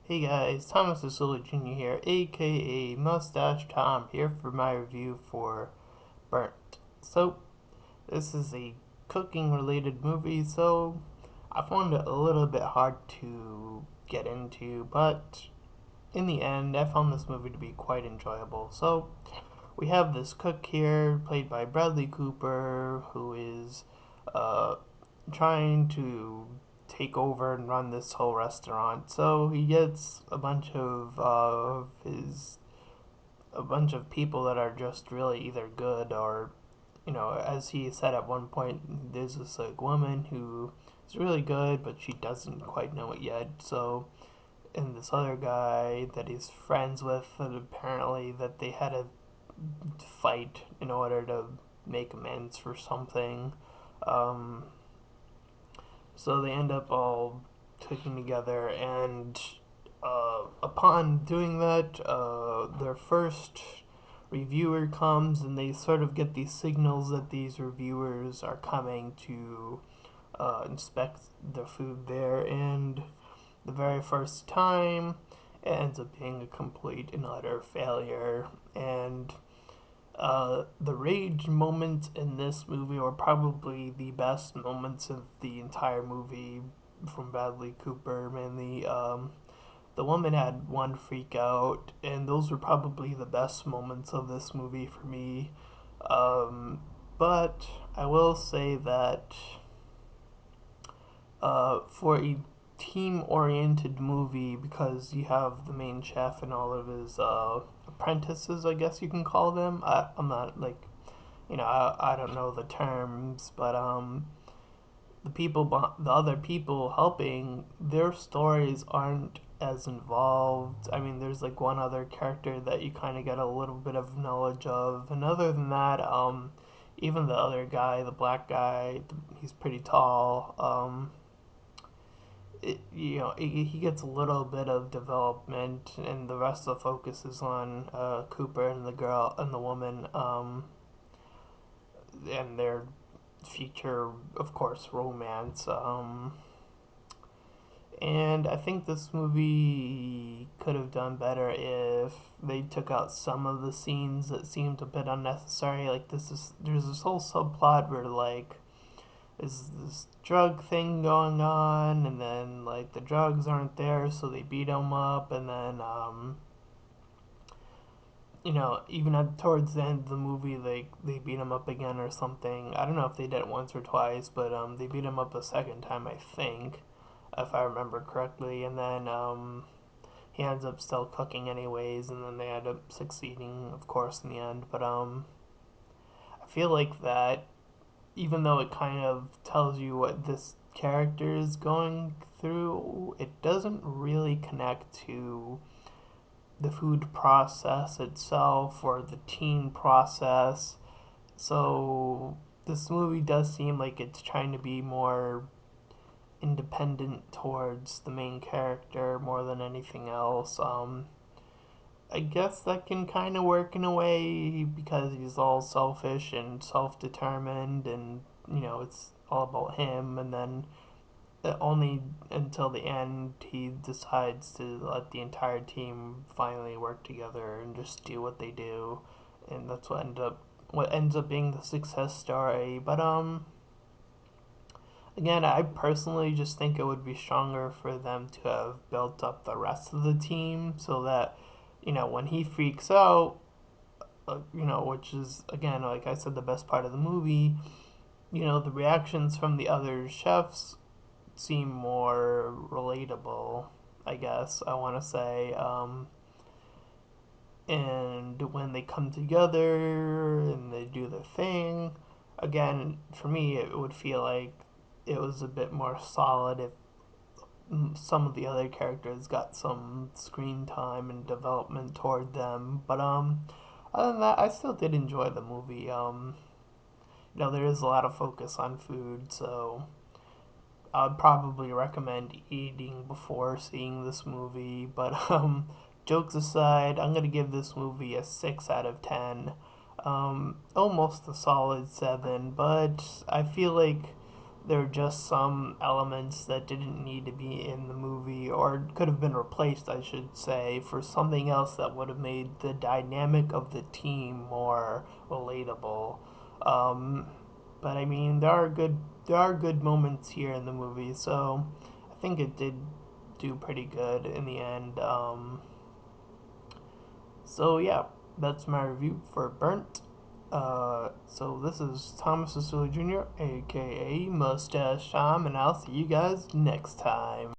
Hey guys, Thomas Asula Jr. here, aka Mustached Tom, here for my review for Burnt. So, this is a cooking related movie, so I found it a little bit hard to get into, but in the end, I found this movie to be quite enjoyable. So, we have this cook here, played by Bradley Cooper, who is uh, trying to take over and run this whole restaurant. So he gets a bunch of people that are just really either good or, as he said at one point, there's this like woman who is really good, but she doesn't quite know it yet. So and this other guy that he's friends with, that apparently that they had a fight in order to make amends for something. Um, So they end up all cooking together, and upon doing that, their first reviewer comes, and they sort of get these signals that these reviewers are coming to inspect the food there, and the very first time, it ends up being a complete and utter failure, and the rage moments in this movie are probably the best moments of the entire movie from Bradley Cooper. Man, the woman had one freak out, and those were probably the best moments of this movie for me. But I will say that for a team-oriented movie, because you have the main chef and all of his apprentices, I guess you can call them. I'm not like I don't know the terms, but the other people helping, their stories aren't as involved. I mean, there's like one other character that you kind of get a little bit of knowledge of, and other than that, even the other guy, the black guy, he's pretty tall. He gets a little bit of development, and the rest of the focus is on Cooper and the girl and the woman. And their future, of course, romance. And I think this movie could have done better if they took out some of the scenes that seemed a bit unnecessary. Like there's this whole subplot where like is this drug thing going on, and then like the drugs aren't there, so they beat him up, and then even towards the end of the movie, they beat him up again or something. I don't know if they did it once or twice, but they beat him up a second time, I think, if I remember correctly. And then he ends up still cooking anyways, and then they end up succeeding, of course, in the end. But I feel like that, even though it kind of tells you what this character is going through, it doesn't really connect to the food process itself or the team process. So this movie does seem like it's trying to be more independent towards the main character more than anything else. I guess that can kind of work in a way because he's all selfish and self-determined, and it's all about him. And then only until the end he decides to let the entire team finally work together and just do what they do, and that's what ends up being the success story. But again, I personally just think it would be stronger for them to have built up the rest of the team so that when he freaks out, which is again, like I said, the best part of the movie. The reactions from the other chefs seem more relatable, I guess I want to say. And when they come together and they do their thing, again, for me, it would feel like it was a bit more solid if some of the other characters got some screen time and development toward them. But other than that, I still did enjoy the movie. There is a lot of focus on food, so I'd probably recommend eating before seeing this movie. But jokes aside, I'm gonna give this movie a 6 out of 10. Almost a solid 7, but I feel like there are just some elements that didn't need to be in the movie, or could have been replaced, I should say, for something else that would have made the dynamic of the team more relatable. Um, but I mean, there are good moments here in the movie, so I think it did do pretty good in the end. So yeah, that's my review for Burnt. So this is Thomas Cecilia Jr., aka Mustache Time, and I'll see you guys next time.